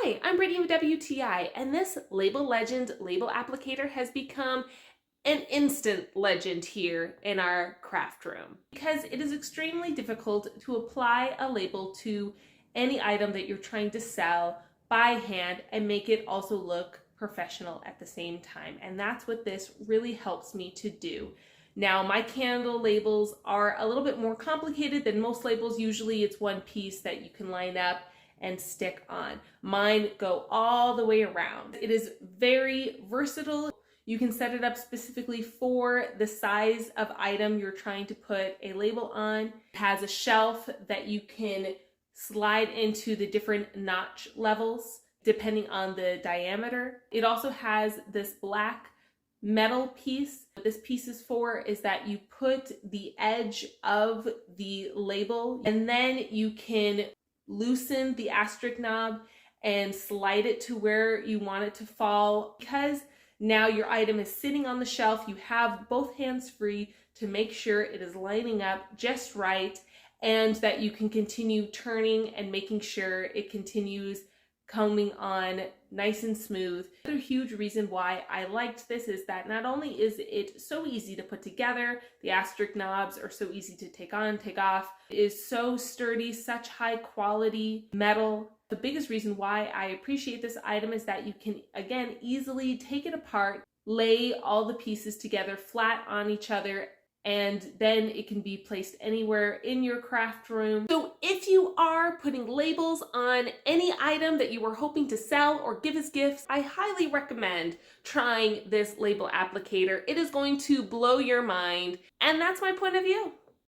Hi, I'm Brittany with WTI, and this Label Legend label applicator has become an instant legend here in our craft room because it is extremely difficult to apply a label to any item that you're trying to sell by hand and make it also look professional at the same time. And that's what this really helps me to do. Now, my candle labels are a little bit more complicated than most labels. Usually it's one piece that you can line up and stick on. Mine go all the way around. It is very versatile. You can set it up specifically for the size of item you're trying to put a label on. It has a shelf that you can slide into the different notch levels depending on the diameter. It also has this black metal piece. What this piece is for is that you put the edge of the label and then you can loosen the asterisk knob and slide it to where you want it to fall. Because now your item is sitting on the shelf, you have both hands free to make sure it is lining up just right and that you can continue turning and making sure it continues coming on nice and smooth. Another huge reason why I liked this is that not only is it so easy to put together, the asterisk knobs are so easy to take on, take off, it is so sturdy, such high quality metal. The biggest reason why I appreciate this item is that you can, again, easily take it apart, lay all the pieces together flat on each other, and then it can be placed anywhere in your craft room. So if you are putting labels on any item that you were hoping to sell or give as gifts, I highly recommend trying this label applicator. It is going to blow your mind, and that's my point of view.